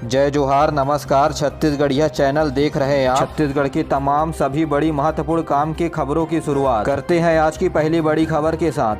जय जोहार, नमस्कार। छत्तीसगढ़िया चैनल देख रहे हैं आप। छत्तीसगढ़ की तमाम सभी बड़ी महत्वपूर्ण काम की खबरों की शुरुआत करते हैं आज की पहली बड़ी खबर के साथ।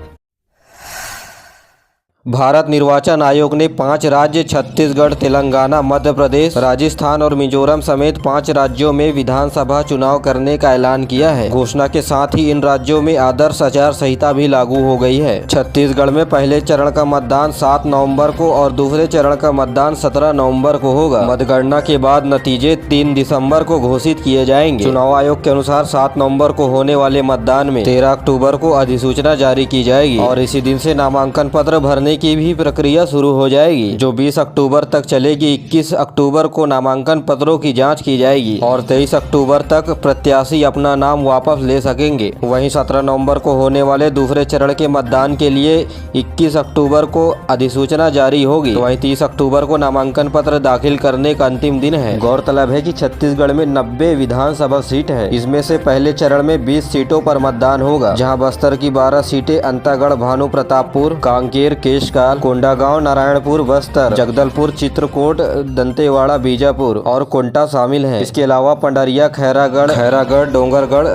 भारत निर्वाचन आयोग ने 5 राज्य छत्तीसगढ़, तेलंगाना, मध्य प्रदेश, राजस्थान और मिजोरम समेत 5 राज्यों में विधानसभा चुनाव करने का ऐलान किया है। घोषणा के साथ ही इन राज्यों में आदर्श आचार संहिता भी लागू हो गई है। छत्तीसगढ़ में पहले चरण का मतदान 7 नवंबर को और दूसरे चरण का मतदान 17 नवंबर को होगा। मतगणना के बाद नतीजे 3 दिसंबर को घोषित किए जाएंगे। चुनाव आयोग के अनुसार 7 नवंबर को होने वाले मतदान में 13 अक्टूबर को अधिसूचना जारी की जाएगी और इसी दिन से नामांकन पत्र भरने की भी प्रक्रिया शुरू हो जाएगी, जो 20 अक्टूबर तक चलेगी। 21 अक्टूबर को नामांकन पत्रों की जांच की जाएगी और 23 अक्टूबर तक प्रत्याशी अपना नाम वापस ले सकेंगे। वहीं 17 नवंबर को होने वाले दूसरे चरण के मतदान के लिए 21 अक्टूबर को अधिसूचना जारी होगी। वहीं 30 अक्टूबर को नामांकन पत्र दाखिल करने का अंतिम दिन है। गौरतलब है कि छत्तीसगढ़ में 90 विधानसभा सीट है। इसमें से पहले चरण में 20 सीटों पर मतदान होगा, जहाँ बस्तर की 12 सीटें अंतागढ़, भानु प्रतापपुर, कांकेर, केशकाल, कोंडागांव, नारायणपुर, बस्तर, जगदलपुर, चित्रकूट, दंतेवाड़ा, बीजापुर और कोंटा शामिल हैं। इसके अलावा पंडरिया, खैरागढ़, डोंगरगढ़,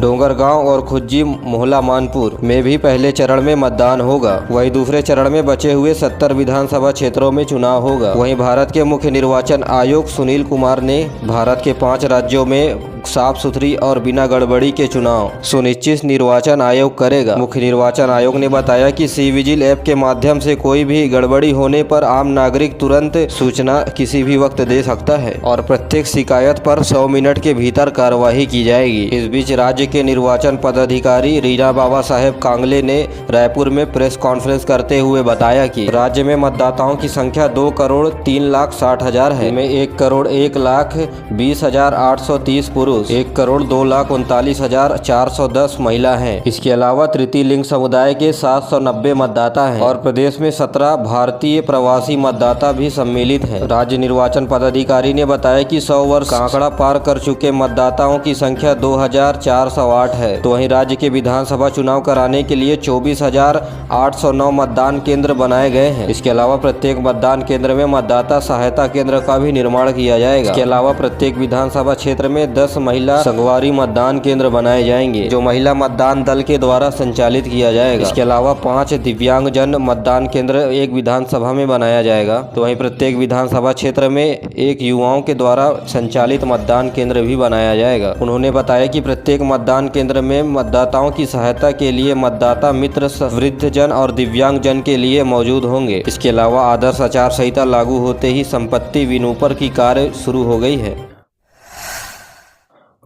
डोंगरगांव और खुज्जी, मोहला, मानपुर में भी पहले चरण में मतदान होगा। वहीं दूसरे चरण में बचे हुए 70 विधानसभा क्षेत्रों में चुनाव होगा। वहीं भारत के मुख्य निर्वाचन आयुक्त सुनील कुमार ने भारत के 5 राज्यों में साफ सुथरी और बिना गड़बड़ी के चुनाव सुनिश्चित निर्वाचन आयोग करेगा। मुख्य निर्वाचन आयोग ने बताया कि सी विजिल ऐप के माध्यम से कोई भी गड़बड़ी होने पर आम नागरिक तुरंत सूचना किसी भी वक्त दे सकता है और प्रत्येक शिकायत पर 100 मिनट के भीतर कार्यवाही की जाएगी। इस बीच राज्य के निर्वाचन पदाधिकारी रीना बाबा साहेब कांगले ने रायपुर में प्रेस कॉन्फ्रेंस करते हुए बताया कि राज्य में मतदाताओं की संख्या 2,03,60,000 है। इनमें 1,01,20,830 पुरुष, 1,02,39,410 महिला हैं। इसके अलावा तृतीय लिंग समुदाय के 790 मतदाता हैं और प्रदेश में 17 भारतीय प्रवासी मतदाता भी सम्मिलित हैं। राज्य निर्वाचन पदाधिकारी ने बताया कि 100 वर्ष का आंकड़ा पार कर चुके मतदाताओं की संख्या 2,408 है। तो वहीं राज्य के विधानसभा चुनाव कराने के लिए 24,809 मतदान केंद्र बनाए गए हैं। इसके अलावा प्रत्येक मतदान केंद्र में मतदाता सहायता केंद्र का भी निर्माण किया जाएगा। इसके अलावा प्रत्येक विधानसभा क्षेत्र में 10 महिला संगवारी मतदान केंद्र बनाए जाएंगे, जो महिला मतदान दल के द्वारा संचालित किया जाएगा। इसके अलावा 5 दिव्यांगजन मतदान केंद्र एक विधानसभा में बनाया जाएगा। तो वहीं प्रत्येक विधानसभा क्षेत्र में एक युवाओं के द्वारा संचालित मतदान केंद्र भी बनाया जाएगा। उन्होंने बताया कि प्रत्येक मतदान केंद्र में मतदाताओं की सहायता के लिए मतदाता मित्र वृद्धजन और दिव्यांगजन के लिए मौजूद होंगे। इसके अलावा आदर्श आचार संहिता लागू होते ही संपत्ति विरूपण की कार्य शुरू हो गई है।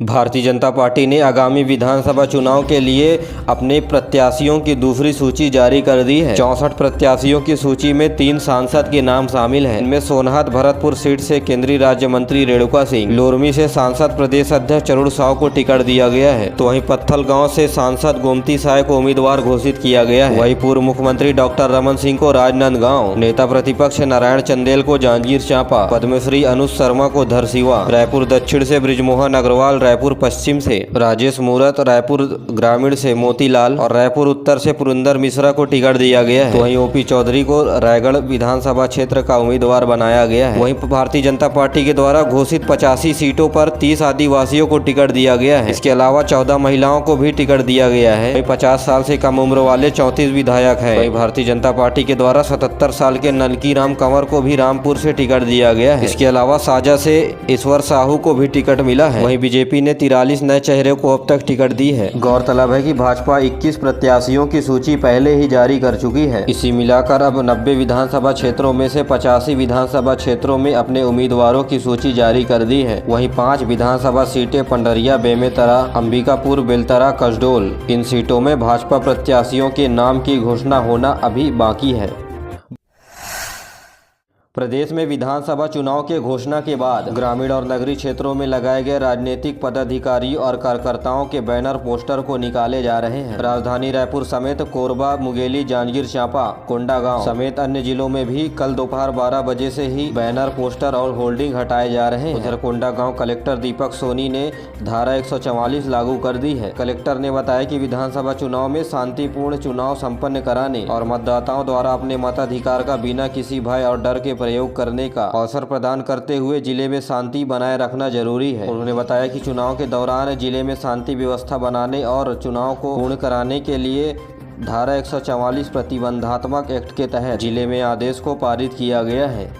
भारतीय जनता पार्टी ने आगामी विधानसभा चुनाव के लिए अपने प्रत्याशियों की दूसरी सूची जारी कर दी है। 64 प्रत्याशियों की सूची में 3 सांसद के नाम शामिल हैं। इनमें सोनहत भरतपुर सीट से केंद्रीय राज्य मंत्री रेणुका सिंह, लोरमी से सांसद प्रदेश अध्यक्ष अरुण साव को टिकट दिया गया है। तो वहीं पत्थल गाँव से सांसद गोमती साय को उम्मीदवार घोषित किया गया है। वहीं पूर्व मुख्यमंत्री डॉक्टर रमन सिंह को राजनांदगांव, नेता प्रतिपक्ष नारायण चंदेल को जांजगीर चांपा, पद्मश्री अनुज शर्मा को धरसीवा, रायपुर दक्षिण से बृजमोहन अग्रवाल, रायपुर पश्चिम से राजेश मूरत, रायपुर ग्रामीण से मोतीलाल और रायपुर उत्तर से पुरंदर मिश्रा को टिकट दिया गया है। वहीं ओपी चौधरी को रायगढ़ विधानसभा क्षेत्र का उम्मीदवार बनाया गया है। वहीं भारतीय जनता पार्टी के द्वारा घोषित 85 सीटों पर 30 आदिवासियों को टिकट दिया गया है। इसके अलावा 14 महिलाओं को भी टिकट दिया गया है। वहीं 50 साल से कम उम्र वाले 34 विधायक है। वहीं भारतीय जनता पार्टी के द्वारा 77 साल के नलकी राम कंवर को भी रामपुर से टिकट दिया गया है। इसके अलावा साजा से ईश्वर साहू को भी टिकट मिला है। वहीं बीजेपी ने 43 नए चेहरे को अब तक टिकट दी है। गौरतलब है कि भाजपा 21 प्रत्याशियों की सूची पहले ही जारी कर चुकी है। इसी मिलाकर अब 90 विधानसभा क्षेत्रों में से 85 विधानसभा क्षेत्रों में अपने उम्मीदवारों की सूची जारी कर दी है। वहीं 5 विधानसभा सीटें पंडरिया, बेमेतरा, अंबिकापुर, बेलतरा, कसडोल, इन सीटों में भाजपा प्रत्याशियों के नाम की घोषणा होना अभी बाकी है। प्रदेश में विधानसभा चुनाव के घोषणा के बाद ग्रामीण और नगरीय क्षेत्रों में लगाए गए राजनीतिक पदाधिकारी और कार्यकर्ताओं के बैनर पोस्टर को निकाले जा रहे हैं। राजधानी रायपुर समेत कोरबा, मुंगेली, जांजगीर चांपा, कोंडागांव समेत अन्य जिलों में भी कल दोपहर 12 बजे से ही बैनर, पोस्टर और होल्डिंग हटाए जा रहे हैं। उधर कोंडागांव कलेक्टर दीपक सोनी ने धारा 144 लागू कर दी है। कलेक्टर ने बताया कि विधानसभा चुनाव में शांतिपूर्ण चुनाव संपन्न कराने और मतदाताओं द्वारा अपने मताधिकार का बिना किसी भय और डर के प्रयोग करने का अवसर प्रदान करते हुए जिले में शांति बनाए रखना जरूरी है। उन्होंने बताया कि चुनाव के दौरान जिले में शांति व्यवस्था बनाने और चुनाव को पूर्ण कराने के लिए धारा 144 प्रतिबंधात्मक एक्ट के तहत जिले में आदेश को पारित किया गया है।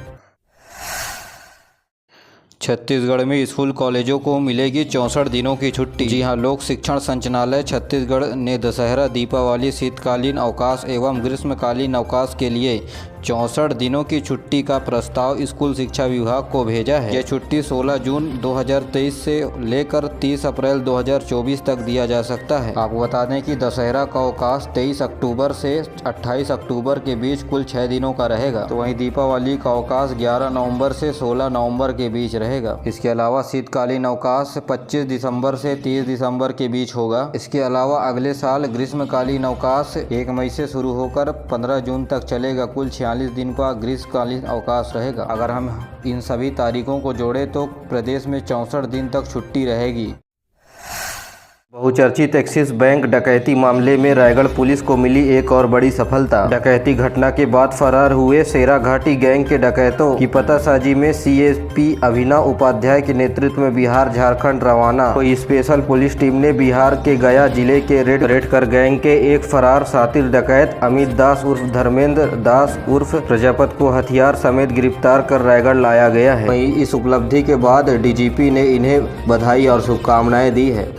छत्तीसगढ़ में स्कूल कॉलेजों को मिलेगी 64 दिनों की छुट्टी। जी हां, लोक शिक्षण संचालनालय छत्तीसगढ़ ने दशहरा, दीपावली, शीतकालीन अवकाश एवं ग्रीष्मकालीन अवकाश के लिए 64 दिनों की छुट्टी का प्रस्ताव स्कूल शिक्षा विभाग को भेजा है। यह छुट्टी 16 जून 2023 से लेकर 30 अप्रैल 2024 तक दिया जा सकता है। आपको बता दें कि दशहरा का अवकाश 23 अक्टूबर से 28 अक्टूबर के बीच कुल 6 दिनों का रहेगा। तो वहीं दीपावली का अवकाश 11 नवंबर से 16 नवंबर के बीच रहेगा। इसके अलावा शीतकालीन अवकाश 25 दिसंबर से 30 दिसंबर के बीच होगा। इसके अलावा अगले साल ग्रीष्मकालीन अवकाश 1 मई से शुरू होकर 15 जून तक चलेगा। कुल 46 दिन का ग्रीष्मकालीन अवकाश रहेगा। अगर हम इन सभी तारीखों को जोड़ें तो प्रदेश में 64 दिन तक छुट्टी रहेगी। बहुचर्चित एक्सिस बैंक डकैती मामले में रायगढ़ पुलिस को मिली एक और बड़ी सफलता। डकैती घटना के बाद फरार हुए शेराघाटी गैंग के डकैतों की पतासाजी में सीएसपी अभिनव उपाध्याय के नेतृत्व में बिहार झारखंड रवाना हुई स्पेशल पुलिस टीम ने बिहार के गया जिले के रेड कर गैंग के एक फरार शातिर डकैत अमित दास उर्फ धर्मेंद्र दास उर्फ प्रजापत को हथियार समेत गिरफ्तार कर रायगढ़ लाया गया है। वहीं इस उपलब्धि के बाद डीजीपी ने इन्हें बधाई और शुभकामनाएं दी है।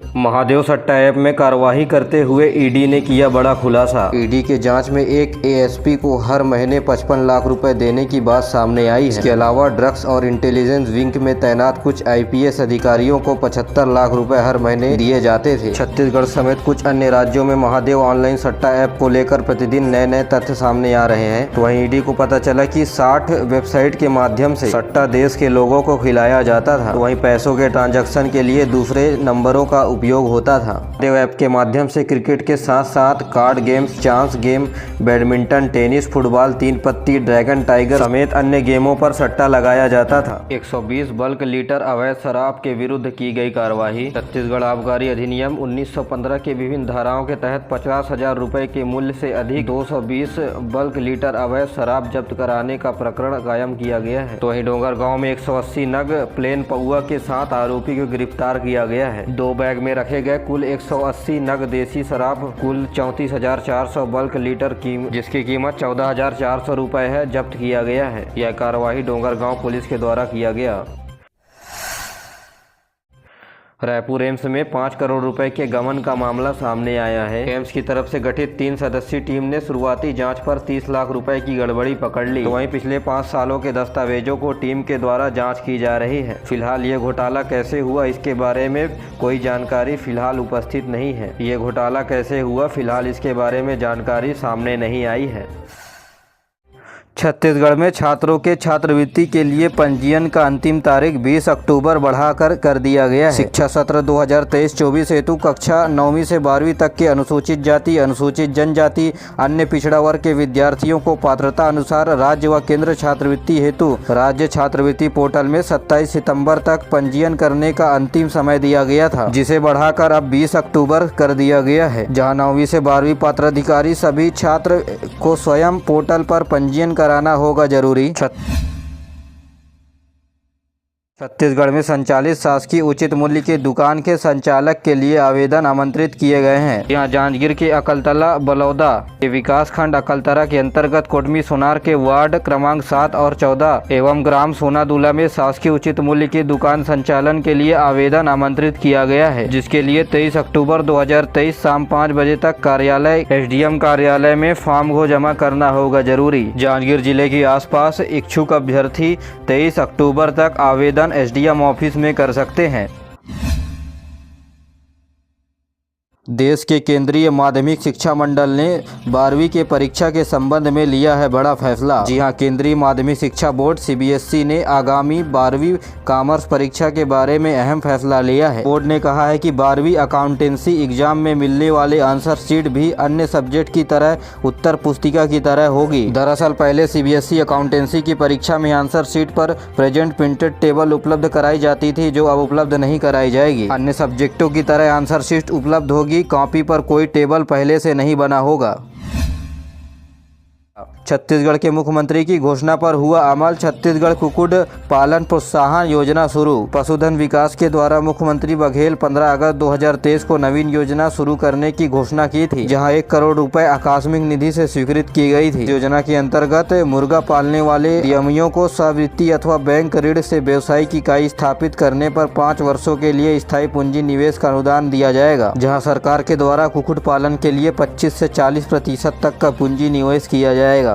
महादेव सट्टा ऐप में कार्यवाही करते हुए ईडी ने किया बड़ा खुलासा। ईडी के जांच में एक एएसपी को हर महीने 55 लाख रुपए देने की बात सामने आई है। इसके अलावा ड्रग्स और इंटेलिजेंस विंग में तैनात कुछ आईपीएस अधिकारियों को 75 लाख रुपए हर महीने दिए जाते थे। छत्तीसगढ़ समेत कुछ अन्य राज्यों में महादेव ऑनलाइन सट्टा ऐप को लेकर प्रतिदिन नए नए तथ्य सामने आ रहे हैं। तो वहीं ईडी को पता चला कि 60 वेबसाइट के माध्यम से सट्टा देश के लोगों को खिलाया जाता था। तो वहीं पैसों के ट्रांजैक्शन के लिए दूसरे नंबरों का उपयोग होता था। महादेव ऐप के माध्यम से क्रिकेट के साथ साथ card games, chance game, badminton, tennis, football, 3 पत्ती, ड्रैगन टाइगर समेत अन्य गेमों पर सट्टा लगाया जाता था। 120 बल्क लीटर अवैध शराब के विरुद्ध की गई कार्रवाई। छत्तीसगढ़ आबकारी अधिनियम 1915 के विभिन्न धाराओं के तहत 50,000 रुपए के मूल्य से अधिक 220 बल्क लीटर अवैध शराब जब्त कराने का प्रकरण कायम किया गया है। तो वहीं डोंगरगांव में 180 नग प्लेन पौआ के साथ आरोपी को गिरफ्तार किया गया है। 2 बैग में रखे गए कुल 180 नग देसी शराब कुल 34,400 बल्क लीटर जिसकी कीमत 14,400 रुपए है जब्त किया गया है। यह कार्रवाई डोंगरगांव पुलिस के द्वारा किया गया। रायपुर एम्स में 5 करोड़ रुपए के गबन का मामला सामने आया है। एम्स की तरफ से गठित 3 सदस्यीय टीम ने शुरुआती जांच पर 30 लाख रुपए की गड़बड़ी पकड़ ली। तो वहीं पिछले 5 सालों के दस्तावेजों को टीम के द्वारा जांच की जा रही है। फिलहाल ये घोटाला कैसे हुआ इसके बारे में कोई जानकारी फिलहाल उपस्थित नहीं है। ये घोटाला कैसे हुआ फिलहाल इसके बारे में जानकारी सामने नहीं आई है। छत्तीसगढ़ में छात्रों के छात्रवृत्ति के लिए पंजीयन का अंतिम तारीख 20 अक्टूबर बढ़ाकर कर दिया गया है। शिक्षा सत्र 2023-24 हेतु कक्षा 9वीं से 12वीं तक के अनुसूचित जाति, अनुसूचित जनजाति, अन्य पिछड़ा वर्ग के विद्यार्थियों को पात्रता अनुसार राज्य व केंद्र छात्रवृत्ति हेतु राज्य छात्रवृत्ति पोर्टल में 27 सितंबर तक पंजीयन करने का अंतिम समय दिया गया था, जिसे बढ़ाकर अब 20 अक्टूबर कर दिया गया है। जहाँ 9वीं से 12वीं पात्राधिकारी सभी छात्र को स्वयं पोर्टल पर पंजीयन कराना होगा जरूरी। छत्तीसगढ़ में संचालित शासकीय उचित मूल्य की दुकान के संचालक के लिए आवेदन आमंत्रित किए गए हैं। यहाँ जांजगीर के अकलतला बलौदा के विकास खंड अकलतरा के अंतर्गत कोटमी सोनार के वार्ड क्रमांक 7 और 14 एवं ग्राम सोनादुला में शासकीय उचित मूल्य की दुकान संचालन के लिए आवेदन आमंत्रित किया गया है, जिसके लिए 23 अक्टूबर 2023 शाम 5 बजे तक कार्यालय एसडीएम कार्यालय में फॉर्म को जमा करना होगा जरूरी। जांजगीर जिले के आसपास इच्छुक अभ्यर्थी 23 अक्टूबर तक आवेदन एसडीएम ऑफिस में कर सकते हैं। देश के केंद्रीय माध्यमिक शिक्षा मंडल ने 12वीं के परीक्षा के संबंध में लिया है बड़ा फैसला। जी हां, केंद्रीय माध्यमिक शिक्षा बोर्ड सीबीएसई ने आगामी 12वीं कॉमर्स परीक्षा के बारे में अहम फैसला लिया है। बोर्ड ने कहा है कि 12वीं अकाउंटेंसी एग्जाम में मिलने वाले आंसर शीट भी अन्य सब्जेक्ट की तरह उत्तर पुस्तिका की तरह होगी। दरअसल पहले सीबीएसई अकाउंटेंसी की परीक्षा में आंसर शीट पर प्रेजेंट प्रिंटेड टेबल उपलब्ध कराई जाती थी, जो अब उपलब्ध नहीं कराई जाएगी। अन्य सब्जेक्टों की तरह आंसर शीट उपलब्ध होगी, कॉपी पर कोई टेबल पहले से नहीं बना होगा। छत्तीसगढ़ के मुख्यमंत्री की घोषणा पर हुआ अमल। छत्तीसगढ़ कुक्कुट पालन प्रोत्साहन योजना शुरू। पशुधन विकास के द्वारा मुख्यमंत्री बघेल 15 अगस्त 2023 को नवीन योजना शुरू करने की घोषणा की थी, जहां 1 करोड़ रुपए आकस्मिक निधि से स्वीकृत की गई थी। योजना के अंतर्गत मुर्गा पालने वाले उद्यमियों को स्वीकृति अथवा बैंक ऋण से व्यवसायिक इकाई स्थापित करने पर 5 वर्षों के लिए स्थायी पूंजी निवेश का अनुदान दिया जाएगा, जहाँ सरकार के द्वारा कुक्कुट पालन के लिए 25 से 40% तक का पूंजी निवेश किया जाएगा।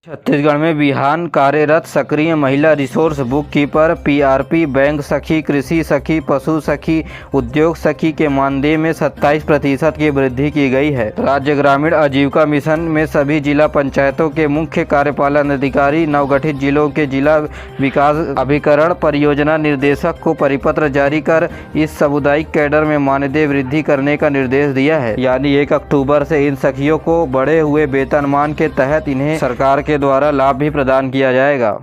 छत्तीसगढ़ में बिहान कार्यरत सक्रिय महिला resource book keeper, PRP, bank सखी, कृषि सखी, पशु सखी, उद्योग सखी के मानदेय में 27% की वृद्धि की गई है। राज्य ग्रामीण आजीविका मिशन में सभी जिला पंचायतों के मुख्य कार्यपालन अधिकारी, नवगठित जिलों के जिला विकास अभिकरण परियोजना निदेशक को परिपत्र जारी कर इस सामुदायिक कैडर में मानदेय वृद्धि करने का निर्देश दिया है। यानी 1 अक्टूबर से इन सखियों को बढ़े हुए वेतनमान के तहत इन्हें सरकार के द्वारा लाभ भी प्रदान किया जाएगा।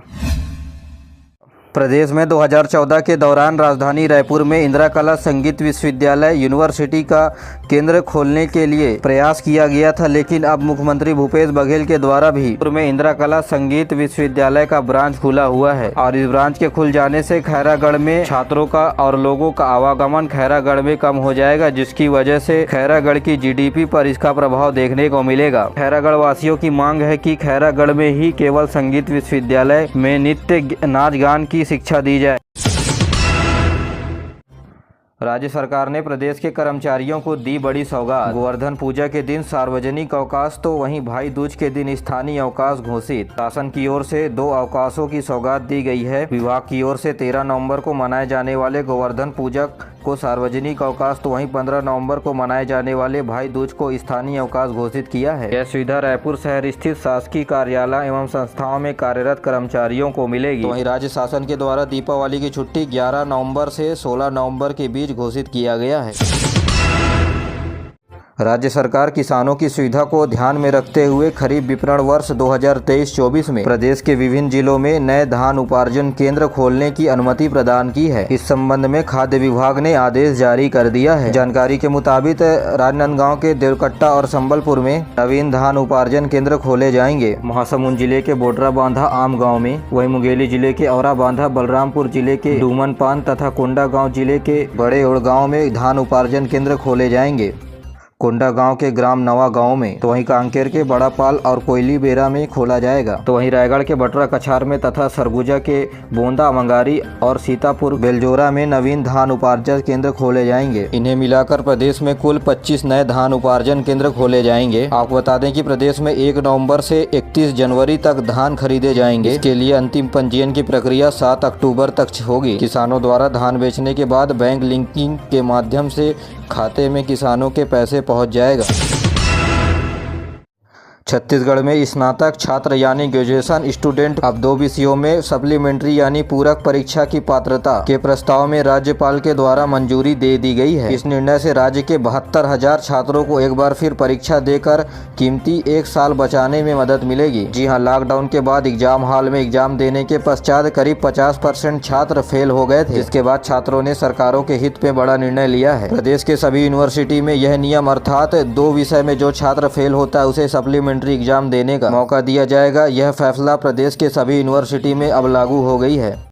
प्रदेश में 2014 के दौरान राजधानी रायपुर में इंदिरा कला संगीत विश्वविद्यालय यूनिवर्सिटी का केंद्र खोलने के लिए प्रयास किया गया था, लेकिन अब मुख्यमंत्री भूपेश बघेल के द्वारा भी रायपुर में इंदिरा कला संगीत विश्वविद्यालय का ब्रांच खुला हुआ है और इस ब्रांच के खुल जाने से खैरागढ़ में छात्रों का और लोगों का आवागमन खैरागढ़ में कम हो जाएगा, जिसकी वजह से खैरागढ़ की जीडीपी पर इसका प्रभाव देखने को मिलेगा। खैरागढ़ वासियों की मांग है कि खैरागढ़ में ही केवल संगीत विश्वविद्यालय में नृत्य नाच गान की शिक्षा दी जाए। राज्य सरकार ने प्रदेश के कर्मचारियों को दी बड़ी सौगात। गोवर्धन पूजा के दिन सार्वजनिक अवकाश तो वहीं भाई दूज के दिन स्थानीय अवकाश घोषित। शासन की ओर से 2 अवकाशों की सौगात दी गई है। विभाग की ओर से 13 नवंबर को मनाए जाने वाले गोवर्धन पूजा को सार्वजनिक अवकाश तो वहीं 15 नवंबर को मनाए जाने वाले भाई दूज को स्थानीय अवकाश घोषित किया है। यह सुविधा रायपुर शहर स्थित शासकीय कार्यालय एवं संस्थाओं में कार्यरत कर्मचारियों को मिलेगी। तो वहीं राज्य शासन के द्वारा दीपावली की छुट्टी 11 नवंबर से 16 नवंबर के बीच घोषित किया गया है। राज्य सरकार किसानों की सुविधा को ध्यान में रखते हुए खरीफ विपणन वर्ष 2023-24 में प्रदेश के विभिन्न जिलों में नए धान उपार्जन केंद्र खोलने की अनुमति प्रदान की है। इस संबंध में खाद्य विभाग ने आदेश जारी कर दिया है। जानकारी के मुताबिक राजनांदगांव के देवकट्टा और संबलपुर में नवीन धान उपार्जन केंद्र खोले जाएंगे। महासमुंद जिले के बोडरा बांधा आम गाँव में, वहीं मुंगेली जिले के औरा बांधा, बलरामपुर जिले के डूमनपान तथा कोंडागांव जिले के बड़े उड़ गाँव में धान उपार्जन केंद्र खोले जाएंगे। कोंडागांव के ग्राम नवा गांव में, तो वहीं कांकेर के बड़ापाल और कोयली बेरा में खोला जाएगा। तो वहीं रायगढ़ के बटरा कछार में तथा सरगुजा के बोंदा मंगारी और सीतापुर बेलजोरा में नवीन धान उपार्जन केंद्र खोले जाएंगे। इन्हें मिलाकर प्रदेश में कुल 25 नए धान उपार्जन केंद्र खोले जाएंगे। आपको बता दें कि प्रदेश में 1 नवम्बर से 31 जनवरी तक धान खरीदे जाएंगे। इसके लिए अंतिम पंजीयन की प्रक्रिया 7 अक्टूबर तक होगी। किसानों द्वारा धान बेचने के बाद बैंक लिंकिंग के माध्यम से खाते में किसानों के पैसे पहुंच जाएगा। छत्तीसगढ़ में स्नातक छात्र यानी ग्रेजुएशन स्टूडेंट अब 2 विषयों में सप्लीमेंट्री यानी पूरक परीक्षा की पात्रता के प्रस्ताव में राज्यपाल के द्वारा मंजूरी दे दी गई है। इस निर्णय से राज्य के 72,000 छात्रों को एक बार फिर परीक्षा देकर कीमती 1 साल बचाने में मदद मिलेगी। जी हां, लॉकडाउन के बाद एग्जाम हॉल में एग्जाम देने के पश्चात करीब 50% छात्र फेल हो गए थे, जिसके बाद छात्रों ने सरकारों के हित में बड़ा निर्णय लिया है। प्रदेश के सभी यूनिवर्सिटी में यह नियम अर्थात 2 विषय में जो छात्र फेल होता है उसे सप्लीमेंट्री एग्जाम देने का मौका दिया जाएगा। यह फैसला प्रदेश के सभी यूनिवर्सिटी में अब लागू हो गई है।